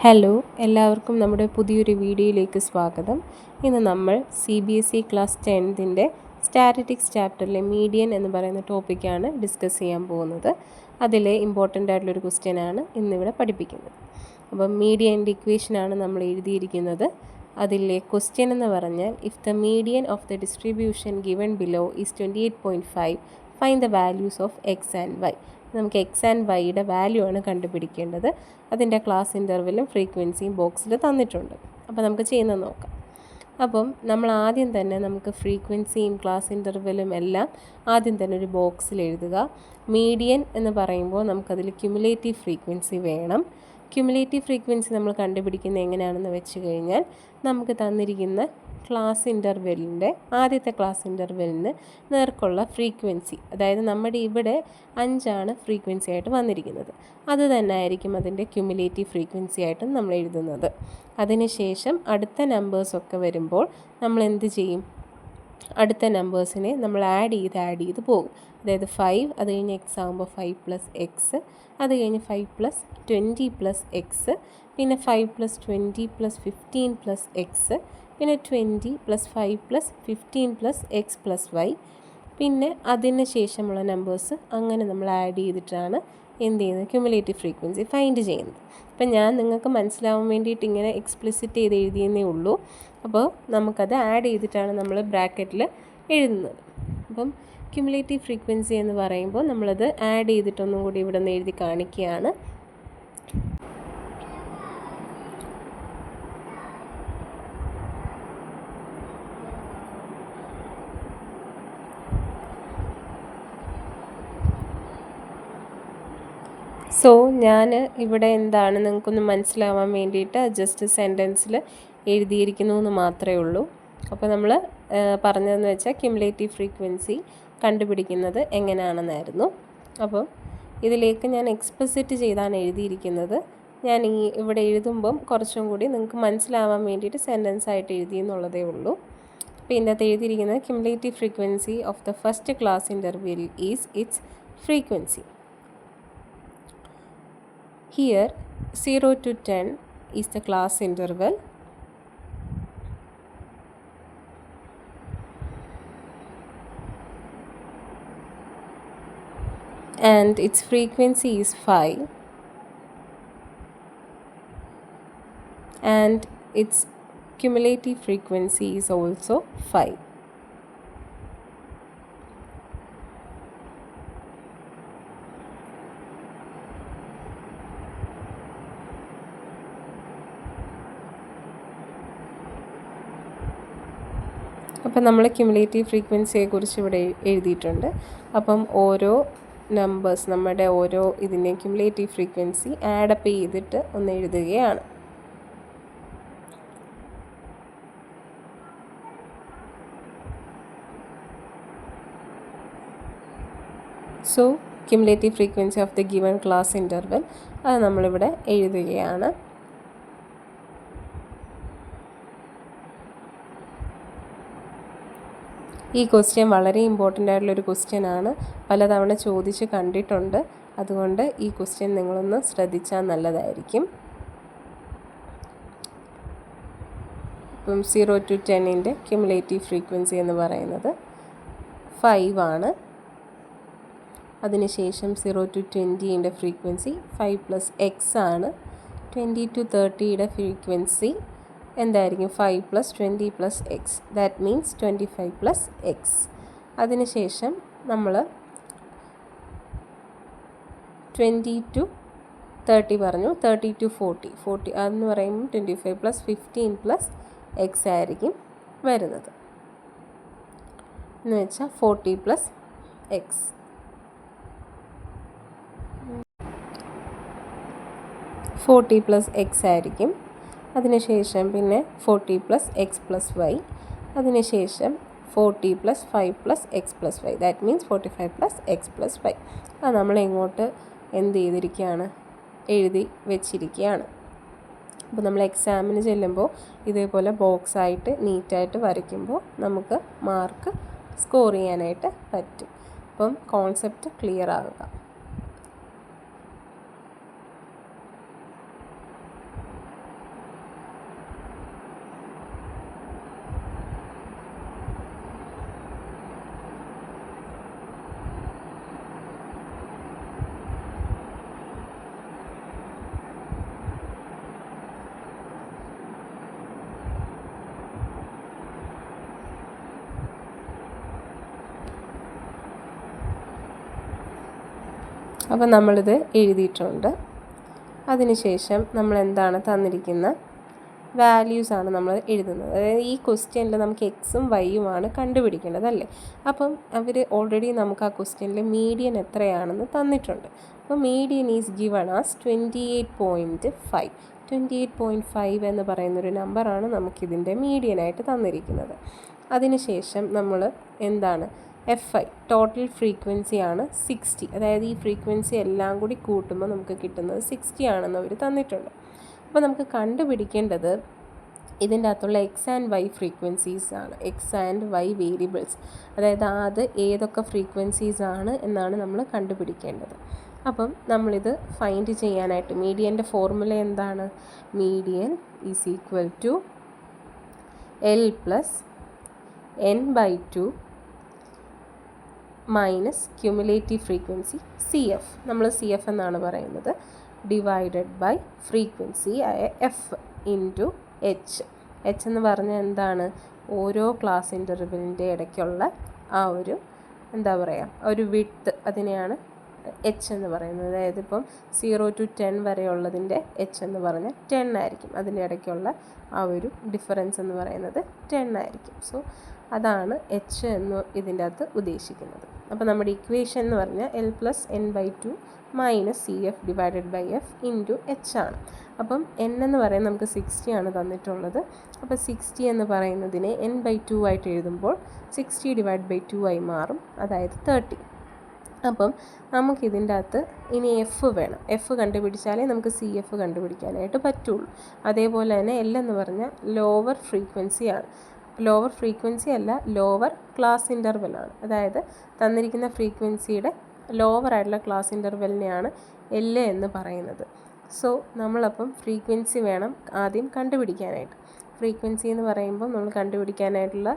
Hello, എല്ലാവർക്കും നമ്മുടെ പുതിയൊരു വീഡിയോയിലേക്ക് സ്വാഗതം. ഇന്ന് നമ്മൾ CBSE ക്ലാസ് 10ൻ്റെ സ്റ്റാറ്റിസ്റ്റിക്സ് ചാപ്റ്ററിലെ മീഡിയൻ എന്ന് പറയുന്ന ടോപ്പിക്കാണ് ഡിസ്കസ് ചെയ്യാൻ പോകുന്നത്. അതിലെ ഇമ്പോർട്ടൻ്റ് ആയിട്ടുള്ളൊരു ക്വസ്റ്റ്യനാണ് ഇന്നിവിടെ പഠിപ്പിക്കുന്നത്. അപ്പം മീഡിയൻ്റെ ഇക്വേഷനാണ് നമ്മൾ എഴുതിയിരിക്കുന്നത്. അതിലെ ക്വസ്റ്റ്യൻ എന്ന് പറഞ്ഞാൽ if the median of the distribution given below is 28.5 find the values of X and Y. നമുക്ക് എക്സ് ആൻഡ് വൈയുടെ വാല്യൂ ആണ് കണ്ടുപിടിക്കേണ്ടത്. അതിൻ്റെ ക്ലാസ് ഇൻ്റർവെല്ലും ഫ്രീക്വൻസിയും ബോക്സിൽ തന്നിട്ടുണ്ട്. അപ്പോൾ നമുക്ക് ചെയ്യുന്നത് നോക്കാം. അപ്പം നമ്മൾ ആദ്യം തന്നെ നമുക്ക് ഫ്രീക്വൻസിയും ക്ലാസ് ഇൻ്റർവെല്ലും എല്ലാം ആദ്യം തന്നെ ഒരു ബോക്സിൽ എഴുതുക. മീഡിയൻ എന്ന് പറയുമ്പോൾ നമുക്കതിൽ ക്യുമുലേറ്റീവ് ഫ്രീക്വൻസി വേണം. ക്യുമുലേറ്റീവ് ഫ്രീക്വൻസി നമ്മൾ കണ്ടുപിടിക്കുന്നത് എങ്ങനെയാണെന്ന് വെച്ച് കഴിഞ്ഞാൽ നമുക്ക് തന്നിരിക്കുന്ന ക്ലാസ് ഇൻ്റർവെല്ലിൻ്റെ ആദ്യത്തെ ക്ലാസ് ഇൻ്റർവെല്ലിന് നേർക്കുള്ള ഫ്രീക്വൻസി, അതായത് നമ്മുടെ ഇവിടെ 5 ഫ്രീക്വൻസി ആയിട്ട് വന്നിരിക്കുന്നത്, അത് തന്നെ ആയിരിക്കും അതിൻ്റെ ക്യുമുലേറ്റീവ് ഫ്രീക്വൻസി ആയിട്ടും നമ്മൾ എഴുതുന്നത്. അതിനുശേഷം അടുത്ത നമ്പേഴ്സൊക്കെ വരുമ്പോൾ നമ്മൾ എന്ത് ചെയ്യും? അടുത്ത നമ്പേഴ്സിനെ നമ്മൾ ആഡ് ചെയ്ത് പോകും. അതായത് 5, അത് കഴിഞ്ഞ് എക്സ് ആകുമ്പോൾ 5 + എക്സ്, അത് കഴിഞ്ഞ് 5 + 20 + എക്സ്, പിന്നെ 5 + 20 + 15 + എക്സ്, പിന്നെ 20 + 5 + 15 + എക്സ് + വൈ, പിന്നെ അതിന് ശേഷമുള്ള നമ്പേഴ്സ് അങ്ങനെ നമ്മൾ ആഡ് ചെയ്തിട്ടാണ് എന്ത് ചെയ്യുന്നത്? ക്യുമുലേറ്റീവ് ഫ്രീക്വൻസി ഫൈൻഡ് ചെയ്യുന്നത്. അപ്പം ഞാൻ നിങ്ങൾക്ക് മനസ്സിലാവാൻ വേണ്ടിയിട്ട് ഇങ്ങനെ എക്സ്പ്ലിസിറ്റ് ചെയ്ത് എഴുതിയെന്നേ ഉള്ളൂ. അപ്പോൾ നമുക്കത് ആഡ് ചെയ്തിട്ടാണ് നമ്മൾ ബ്രാക്കറ്റിൽ എഴുതുന്നത്. അപ്പം ക്യുമുലേറ്റീവ് ഫ്രീക്വൻസി എന്ന് പറയുമ്പോൾ നമ്മളത് ആഡ് ചെയ്തിട്ടൊന്നും കൂടി ഇവിടെ നിന്ന് എഴുതി കാണിക്കുകയാണ്. സോ ഞാൻ ഇവിടെ എന്താണ് നിങ്ങൾക്കൊന്ന് മനസ്സിലാവാൻ വേണ്ടിയിട്ട് ജസ്റ്റ് സെൻറ്റൻസിൽ എഴുതിയിരിക്കുന്നു എന്ന് മാത്രമേ ഉള്ളൂ. അപ്പോൾ നമ്മൾ പറഞ്ഞതെന്ന് വെച്ചാൽ ക്യുമുലേറ്റീവ് ഫ്രീക്വൻസി കണ്ടുപിടിക്കുന്നത് എങ്ങനെയാണെന്നായിരുന്നു. അപ്പോൾ ഇതിലേക്ക് ഞാൻ എക്സ്പ്ലിസിറ്റ് ചെയ്താണ് എഴുതിയിരിക്കുന്നത്. ഞാൻ ഇവിടെ എഴുതുമ്പം കുറച്ചും കൂടി നിങ്ങൾക്ക് മനസ്സിലാവാൻ വേണ്ടിയിട്ട് സെൻറ്റൻസ് ആയിട്ട് എഴുതിയെന്നുള്ളതേ ഉള്ളൂ. അപ്പോൾ ഇതിനകത്ത് എഴുതിയിരിക്കുന്നത് cumulative frequency of the first class interval is it's frequency. Here 0 to 10 is the class interval, and its frequency is 5, and its cumulative frequency is also 5. അപ്പം നമ്മൾ ക്യുമുലേറ്റീവ് ഫ്രീക്വൻസിയെക്കുറിച്ച് ഇവിടെ എഴുതിയിട്ടുണ്ട്. അപ്പം ഓരോ നമ്പേഴ്സ് നമ്മുടെ ഓരോ ഇതിൻ്റെയും ക്യുമുലേറ്റീവ് ഫ്രീക്വൻസി ആഡപ്പ് ചെയ്തിട്ട് ഒന്ന് എഴുതുകയാണ്. So cumulative frequency of the given class interval അത് നമ്മളിവിടെ എഴുതുകയാണ്. ഈ ക്വസ്റ്റ്യൻ വളരെ ഇമ്പോർട്ടൻ്റ് ആയിട്ടുള്ളൊരു ക്വസ്റ്റ്യനാണ്. പലതവണ ചോദിച്ച് കണ്ടിട്ടുണ്ട്. അതുകൊണ്ട് ഈ ക്വസ്റ്റ്യൻ നിങ്ങളൊന്ന് ശ്രദ്ധിച്ചാൽ നല്ലതായിരിക്കും. ഇപ്പം 0 to 10ൻ്റെ ക്യുമുലേറ്റീവ് ഫ്രീക്വൻസി എന്ന് പറയുന്നത് 5 ആണ്. അതിനുശേഷം 0 to 20ൻ്റെ ഫ്രീക്വൻസി 5 + എക്സ് ആണ്. 20 to 30യുടെ ഫ്രീക്വൻസി എന്തായിരിക്കും? 5 + 20 + എക്സ്, ദാറ്റ് മീൻസ് 25 + എക്സ്. അതിനുശേഷം നമ്മൾ 20 to 30 പറഞ്ഞു. 30 to 40 അതെന്ന് പറയുമ്പോൾ 25 + 15 + എക്സ് ആയിരിക്കും വരുന്നത്, എന്ന് വെച്ചാൽ 40 + എക്സ്. എക്സ് ആയിരിക്കും. അതിനുശേഷം പിന്നെ 40 + എക്സ് + വൈ, അതിനുശേഷം 40 + 5 + x + y, that means 45 + x + y. അത് നമ്മൾ ഇങ്ങോട്ട് എന്ത് ചെയ്തിരിക്കുകയാണ്? എഴുതി വെച്ചിരിക്കുകയാണ്. അപ്പോൾ നമ്മൾ എക്സാമിന് ചെല്ലുമ്പോൾ ഇതേപോലെ ബോക്സായിട്ട് നീറ്റായിട്ട് വരയ്ക്കുമ്പോൾ നമുക്ക് മാർക്ക് സ്കോർ ചെയ്യാനായിട്ട് പറ്റും. അപ്പം കോൺസെപ്റ്റ് ക്ലിയർ ആകുക. അപ്പോൾ നമ്മളിത് എഴുതിയിട്ടുണ്ട്. അതിനുശേഷം നമ്മൾ എന്താണ് തന്നിരിക്കുന്ന വാല്യൂസാണ് നമ്മൾ എഴുതുന്നത്. അതായത് ഈ ക്വസ്റ്റ്യനിൽ നമുക്ക് എക്സും വൈയുമാണ് കണ്ടുപിടിക്കേണ്ടത് അല്ലേ. അപ്പം അവർ ഓൾറെഡി നമുക്ക് ആ ക്വസ്റ്റ്യനിൽ മീഡിയൻ എത്രയാണെന്ന് തന്നിട്ടുണ്ട്. അപ്പോൾ മീഡിയൻ ഈസ് ഗിവൺ ആസ് 28.5. 28.5 എന്ന് പറയുന്നൊരു നമ്പറാണ് നമുക്കിതിൻ്റെ മീഡിയനായിട്ട് തന്നിരിക്കുന്നത്. അതിനുശേഷം നമ്മൾ എന്താണ് FI ടോട്ടൽ ഫ്രീക്വൻസിയാണ് 60. അതായത് ഈ ഫ്രീക്വൻസി എല്ലാം കൂടി കൂട്ടുമ്പോൾ നമുക്ക് കിട്ടുന്നത് 60 ആണെന്ന് അവർ തന്നിട്ടുണ്ട്. അപ്പോൾ നമുക്ക് കണ്ടുപിടിക്കേണ്ടത് ഇതിൻ്റെ അകത്തുള്ള എക്സ് ആൻഡ് വൈ ഫ്രീക്വൻസീസ് ആണ്, എക്സ് ആൻഡ് വൈ വേരിയബിൾസ്. അതായത് അത് ഏതൊക്കെ ഫ്രീക്വൻസീസ് ആണ് എന്നാണ് നമ്മൾ കണ്ടുപിടിക്കേണ്ടത്. അപ്പം നമ്മളിത് ഫൈൻഡ് ചെയ്യാനായിട്ട് മീഡിയൻ്റെ ഫോർമുല എന്താണ്? Median is equal to L plus n/2 minus cumulative frequency CF, നമ്മൾ CF എന്നാണ് പറയുന്നത്, ഡിവൈഡഡ് ബൈ ഫ്രീക്വൻസി ആയ F ഇൻറ്റു H. H എന്ന് പറഞ്ഞാൽ എന്താണ്? ഓരോ ക്ലാസ് ഇൻ്റർവെലിൻ്റെ ഇടയ്ക്കുള്ള ആ ഒരു എന്താ പറയുക ഒരു വിഡ്ത്ത്, അതിനെയാണ് H എന്ന് പറയുന്നത്. അതായത് ഇപ്പം 0 to 10 വരെയുള്ളതിൻ്റെ H എന്ന് പറഞ്ഞാൽ 10 ആയിരിക്കും. അതിൻ്റെ ഇടയ്ക്കുള്ള ആ ഒരു ഡിഫറൻസ് എന്ന് പറയുന്നത് 10 ആയിരിക്കും. സോ അതാണ് H എന്ന് ഇതിൻ്റെ അകത്ത് ഉദ്ദേശിക്കുന്നത്. അപ്പോൾ നമ്മുടെ ഇക്വേഷൻ എന്ന് പറഞ്ഞാൽ L plus n/2 minus CF divided by F into H ആണ്. അപ്പം n എന്ന് പറയുന്നത് നമുക്ക് 60 ആണ് തന്നിട്ടുള്ളത്. അപ്പോൾ 60 എന്ന് പറയുന്നതിനെ n/2 ആയിട്ട് എഴുതുമ്പോൾ 60 ഡിവൈഡ് ബൈ 2 ആയി മാറും, അതായത് 30. അപ്പം നമുക്കിതിൻ്റെ അകത്ത് ഇനി F വേണം. F കണ്ടുപിടിച്ചാലേ നമുക്ക് CF കണ്ടുപിടിക്കാനായിട്ട് പറ്റുള്ളൂ. അതേപോലെ തന്നെ L എന്ന് പറഞ്ഞാൽ ലോവർ ഫ്രീക്വൻസിയാണ്. ലോവർ ഫ്രീക്വൻസി അല്ല, ലോവർ ക്ലാസ് ഇൻ്റർവെലാണ്. അതായത് തന്നിരിക്കുന്ന ഫ്രീക്വൻസിയുടെ ലോവർ ആയിട്ടുള്ള ക്ലാസ് ഇൻ്റർവെലിനെയാണ് L എന്ന് പറയുന്നത്. സോ നമ്മളപ്പം ഫ്രീക്വൻസി വേണം ആദ്യം കണ്ടുപിടിക്കാനായിട്ട്. ഫ്രീക്വൻസി എന്ന് പറയുമ്പോൾ നമ്മൾ കണ്ടുപിടിക്കാനായിട്ടുള്ള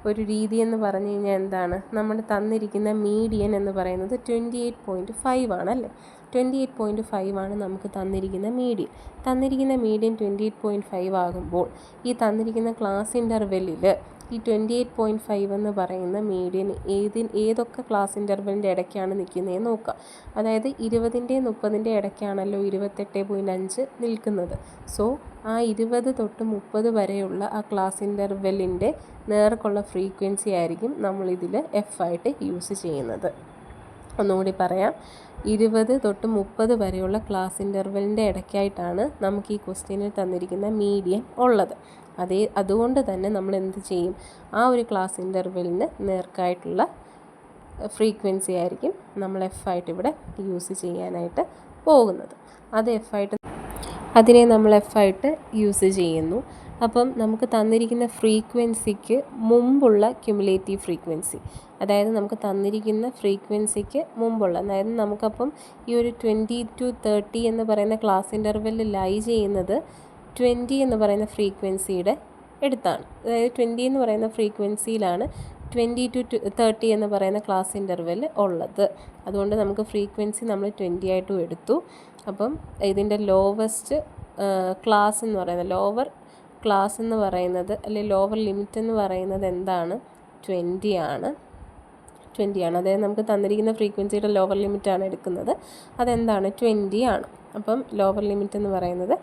ഒരു രീതി എന്ന് പറഞ്ഞു കഴിഞ്ഞാൽ എന്താണ്? നമ്മൾ തന്നിരിക്കുന്ന മീഡിയൻ എന്ന് പറയുന്നത് 28.5 ആണല്ലേ. 28.5 ആണ് നമുക്ക് തന്നിരിക്കുന്ന മീഡിയൻ. തന്നിരിക്കുന്ന മീഡിയൻ 28.5 ആകുമ്പോൾ ഈ തന്നിരിക്കുന്ന ക്ലാസ് ഇൻ്റർവെല്ലിൽ ഈ 28.5 എന്ന് പറയുന്ന മീഡിയൻ ഏതൊക്കെ ക്ലാസ് ഇൻ്റർവെല്ലിൻ്റെ ഇടയ്ക്കാണ് നിൽക്കുന്നതെന്ന് നോക്കുക. അതായത് 20ൻ്റെയും 30ൻ്റെ ഇടയ്ക്കാണല്ലോ 28.5 നിൽക്കുന്നത്. സോ ആ 20 തൊട്ട് 30 വരെയുള്ള ആ ക്ലാസ് ഇൻ്റർവെല്ലിൻ്റെ നേർക്കുള്ള ഫ്രീക്വൻസി ആയിരിക്കും നമ്മളിതിൽ F ആയിട്ട് യൂസ് ചെയ്യുന്നത്. ഒന്നുകൂടി പറയാം, 20 തൊട്ട് 30 വരെയുള്ള ക്ലാസ് ഇൻ്റർവെല്ലിൻ്റെ ഇടയ്ക്കായിട്ടാണ് നമുക്ക് ഈ ക്വസ്റ്റ്യനിൽ തന്നിരിക്കുന്ന മീഡിയൻ ഉള്ളത്. അതുകൊണ്ട് തന്നെ നമ്മൾ എന്ത് ചെയ്യും? ആ ഒരു ക്ലാസ് ഇൻ്റർവെല്ലിന് നേർക്കായിട്ടുള്ള ഫ്രീക്വൻസി ആയിരിക്കും നമ്മൾ F ആയിട്ട് ഇവിടെ യൂസ് ചെയ്യാനായിട്ട് പോകുന്നത്. അതിനെ നമ്മൾ F ആയിട്ട് യൂസ് ചെയ്യുന്നു. അപ്പം നമുക്ക് തന്നിരിക്കുന്ന ഫ്രീക്വൻസിക്ക് മുമ്പുള്ള ക്യുമുലേറ്റീവ് ഫ്രീക്വൻസി, അതായത് നമുക്ക് തന്നിരിക്കുന്ന ഫ്രീക്വൻസിക്ക് മുമ്പുള്ള, അതായത് നമുക്കപ്പം ഈ ഒരു 20 to 30 എന്ന് പറയുന്ന ക്ലാസ് ഇൻ്റർവെല്ലിൽ ലൈ ചെയ്യുന്നത് 20 എന്ന് പറയുന്ന ഫ്രീക്വൻസിയുടെ അടുത്താണ്. അതായത് 20 എന്ന് പറയുന്ന ഫ്രീക്വൻസിയിലാണ് 20 to 30 എന്ന് പറയുന്ന ക്ലാസ് ഇൻ്റർവെൽ ഉള്ളത്. അതുകൊണ്ട് നമുക്ക് ഫ്രീക്വൻസി നമ്മൾ 20 ആയിട്ടും എടുത്തു. അപ്പം ഇതിൻ്റെ ലോവസ്റ്റ് ക്ലാസ് എന്ന് പറയുന്നത്, ലോവർ ക്ലാസ് എന്ന് പറയുന്നത് അല്ലെങ്കിൽ ലോവർ ലിമിറ്റ് എന്ന് പറയുന്നത് എന്താണ്? 20 ആണ്. അതായത് നമുക്ക് തന്നിരിക്കുന്ന ഫ്രീക്വൻസിയുടെ ലോവർ ലിമിറ്റാണ് എടുക്കുന്നത്. അതെന്താണ്? 20 ആണ്. അപ്പം ലോവർ ലിമിറ്റ് എന്ന് പറയുന്നത്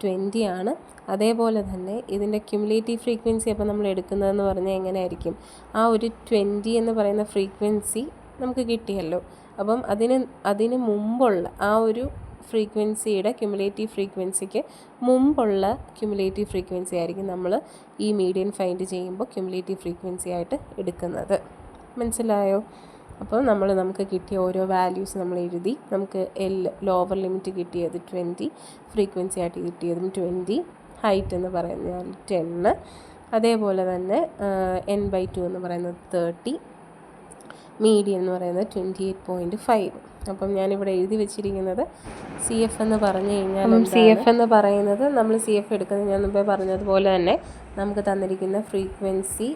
20 ആണ്. അതേപോലെ തന്നെ ഇതിൻ്റെ ക്യുമുലേറ്റീവ് ഫ്രീക്വൻസി അപ്പോൾ നമ്മൾ എടുക്കുന്നതെന്ന് പറഞ്ഞാൽ എങ്ങനെയായിരിക്കും? ആ ഒരു 20 എന്ന് പറയുന്ന ഫ്രീക്വൻസി നമുക്ക് കിട്ടിയല്ലോ. അപ്പം അതിന് മുമ്പുള്ള ആ ഒരു ഫ്രീക്വൻസിയുടെ ക്യുമുലേറ്റീവ് ഫ്രീക്വൻസിക്ക് മുമ്പുള്ള ക്യുമുലേറ്റീവ് ഫ്രീക്വൻസി ആയിരിക്കും നമ്മൾ ഈ മീഡിയൻ ഫൈൻഡ് ചെയ്യുമ്പോൾ ക്യുമുലേറ്റീവ് ഫ്രീക്വൻസി ആയിട്ട് എടുക്കുന്നത്. മനസ്സിലായോ? അപ്പോൾ നമുക്ക് കിട്ടിയ ഓരോ വാല്യൂസ് നമ്മൾ എഴുതി. നമുക്ക് ലോവർ ലിമിറ്റ് കിട്ടിയത് 20, ഫ്രീക്വൻസി ആയിട്ട് കിട്ടിയതും 20, ഹൈറ്റ് എന്ന് പറഞ്ഞാൽ 10, അതേപോലെ തന്നെ n/2 എന്ന് പറയുന്നത് 30, മീഡിയൻ എന്ന് പറയുന്നത് 28.5. അപ്പം ഞാനിവിടെ എഴുതി വെച്ചിരിക്കുന്നത് CF എന്ന് പറഞ്ഞു കഴിഞ്ഞാൽ CF എന്ന് പറയുന്നത് നമ്മൾ CF എടുക്കുന്നത് ഞാൻ മുമ്പേ പറഞ്ഞതുപോലെ തന്നെ നമുക്ക് തന്നിരിക്കുന്ന ഫ്രീക്വൻസി,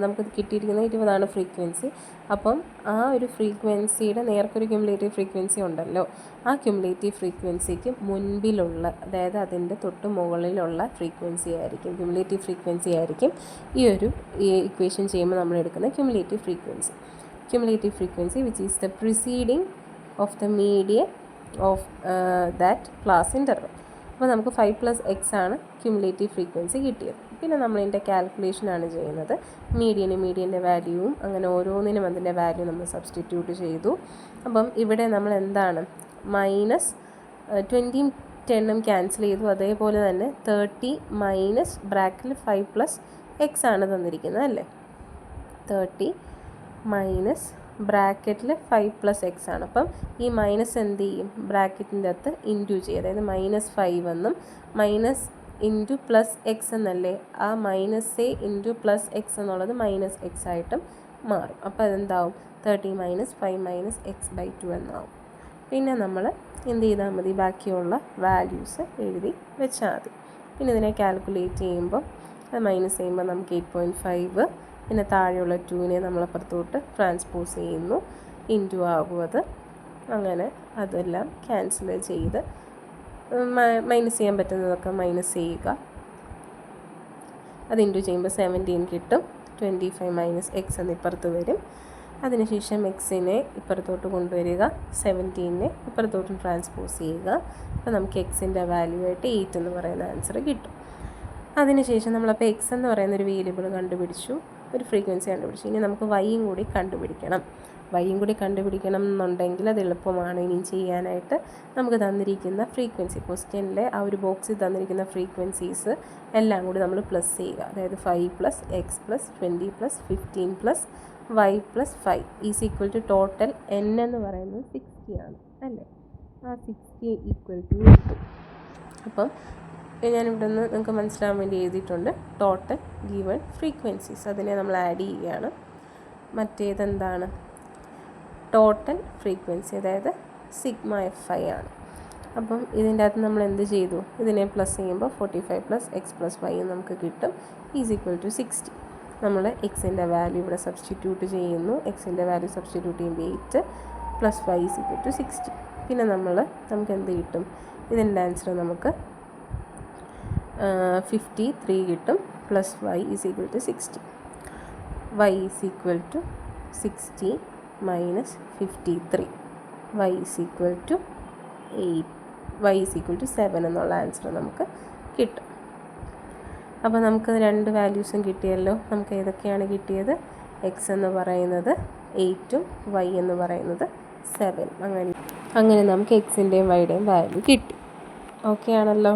നമുക്ക് കിട്ടിയിരിക്കുന്ന 20 ആണ് ഫ്രീക്വൻസി. അപ്പം ആ ഒരു ഫ്രീക്വൻസിയുടെ നേർക്കൊരു ക്യുമുലേറ്റീവ് ഫ്രീക്വൻസി ഉണ്ടല്ലോ, ആ ക്യുമുലേറ്റീവ് ഫ്രീക്വൻസിക്ക് മുൻപിലുള്ള, അതായത് അതിൻ്റെ തൊട്ട് മുകളിലുള്ള ഫ്രീക്വൻസി ആയിരിക്കും, ക്യുമുലേറ്റീവ് ഫ്രീക്വൻസി ആയിരിക്കും ഈ ഇക്വേഷൻ ചെയ്യുമ്പോൾ നമ്മൾ എടുക്കുന്ന cumulative frequency which is the preceding of the median of that class interval. അപ്പോൾ നമുക്ക് 5+x ആണ് ക്യുമുലേറ്റീവ് ഫ്രീക്വൻസി കിട്ടിയത്. പിന്നെ നമ്മളിതിൻ്റെ കാൽക്കുലേഷനാണ് ചെയ്യുന്നത്. മീഡിയൻ്റെ വാല്യൂവും അങ്ങനെ ഓരോന്നിനും അതിൻ്റെ വാല്യൂ നമ്മൾ സബ്സ്റ്റിറ്റ്യൂട്ട് ചെയ്തു. അപ്പം ഇവിടെ നമ്മൾ എന്താണ് -20 10 ക്യാൻസൽ ചെയ്തു. അതേപോലെ തന്നെ 30 മൈനസ് ബ്രാക്കറ്റിൽ 5+x ആണ് തന്നിരിക്കുന്നത് അല്ലേ. 30 മൈനസ് ബ്രാക്കറ്റിൽ 5+x ആണ്. അപ്പം ഈ മൈനസ് എന്ത് ചെയ്യും, ബ്രാക്കറ്റിൻ്റെ അകത്ത് ഇൻറ്റു ചെയ്യും. അതായത് -5 എന്നും മൈനസ് ഇൻറ്റു +x എന്നല്ലേ, ആ -a ഇൻറ്റു +x എന്നുള്ളത് -x ആയിട്ടും മാറും. അപ്പോൾ അതെന്താവും, 30 മൈനസ് 5 മൈനസ് x/2 എന്നാവും. പിന്നെ നമ്മൾ എന്ത് ചെയ്താൽ മതി, ബാക്കിയുള്ള വാല്യൂസ് എഴുതി വെച്ചാൽ മതി. പിന്നെ ഇതിനെ കാൽക്കുലേറ്റ് ചെയ്യുമ്പോൾ അത് മൈനസ് ചെയ്യുമ്പോൾ നമുക്ക് 8.5, പിന്നെ താഴെയുള്ള 2നെ നമ്മളപ്പുറത്തോട്ട് ട്രാൻസ്പോസ് ചെയ്യുന്നു, ഇൻറ്റു ആകും അത്. അങ്ങനെ അതെല്ലാം ക്യാൻസൽ ചെയ്ത് മൈനസ് ചെയ്യാൻ പറ്റുന്നതൊക്കെ മൈനസ് ചെയ്യുക. അത് ഇൻറ്റു ചെയ്യുമ്പോൾ 17 കിട്ടും. 25 മൈനസ് x എന്ന് ഇപ്പുറത്ത് വരും. അതിനുശേഷം എക്സിനെ ഇപ്പുറത്തോട്ട് കൊണ്ടുവരിക, 17നെ ഇപ്പുറത്തോട്ടും ട്രാൻസ്പോസ് ചെയ്യുക. അപ്പോൾ നമുക്ക് എക്സിൻ്റെ വാല്യൂ ആയിട്ട് 8 എന്ന് പറയുന്ന ആൻസർ കിട്ടും. അതിനുശേഷം നമ്മളപ്പോൾ എക്സ് എന്ന് പറയുന്നൊരു വേരിയബിൾ കണ്ടുപിടിച്ചു, ഒരു ഫ്രീക്വൻസി കണ്ടുപിടിച്ചു. ഇനി നമുക്ക് വൈയും കൂടി കണ്ടുപിടിക്കണം. എന്നുണ്ടെങ്കിൽ അത് എളുപ്പമാണ് ഇനിയും ചെയ്യാനായിട്ട്. നമുക്ക് തന്നിരിക്കുന്ന ഫ്രീക്വൻസി, ക്വസ്റ്റ്യനിലെ ആ ഒരു ബോക്സിൽ തന്നിരിക്കുന്ന ഫ്രീക്വൻസീസ് എല്ലാം കൂടി നമ്മൾ പ്ലസ് ചെയ്യുക. അതായത് 5+x +20 +15 y+5 is equal to total n എന്ന് പറയുന്നത് 60 ആണ് അല്ലേ. ആ 60 ഈക്വൽ ടു 8. അപ്പം ഞാനിവിടെ നിന്ന് നിങ്ങൾക്ക് മനസ്സിലാവാൻ വേണ്ടി എഴുതിയിട്ടുണ്ട് ടോട്ടൽ ഗിവൺ ഫ്രീക്വൻസീസ്. അതിനെ നമ്മൾ ആഡ് ചെയ്യുകയാണ്. മറ്റേതെന്താണ്, ടോട്ടൽ ഫ്രീക്വൻസി, അതായത് σfi ആണ്. അപ്പം ഇതിൻ്റെ അകത്ത് നമ്മൾ എന്ത് ചെയ്തു, ഇതിനെ പ്ലസ് ചെയ്യുമ്പോൾ 45 + x + y നമുക്ക് കിട്ടും, ഈസ് ഈക്വൽ ടു 60. നമ്മൾ എക്സിൻ്റെ വാല്യൂ ഇവിടെ സബ്സ്റ്റിറ്റ്യൂട്ട് ചെയ്യുന്നു. എക്സിൻ്റെ വാല്യൂ സബ്സ്റ്റിറ്റ്യൂട്ട് ചെയ്യുമ്പോൾ 8 + y ഈസ് ഈക്വൽ ടു 60. പിന്നെ നമുക്ക് എന്ത് കിട്ടും, ഇതിൻ്റെ ആൻസർ നമുക്ക് 53 കിട്ടും, + y is equal to 60. y is equal to 60 minus 53, y is equal to 8, y is equal to 7 എന്നുള്ള ആൻസർ നമുക്ക് കിട്ടും. അപ്പോൾ നമുക്ക് രണ്ട് വാല്യൂസും കിട്ടിയല്ലോ. നമുക്ക് ഏതൊക്കെയാണ് കിട്ടിയത്, എക്സ് എന്ന് പറയുന്നത് 8ഉം y എന്ന് പറയുന്നത് 7. അങ്ങനെ നമുക്ക് എക്സിൻ്റെയും വൈയുടെയും വാല്യൂ കിട്ടി. ഓക്കെ ആണല്ലോ.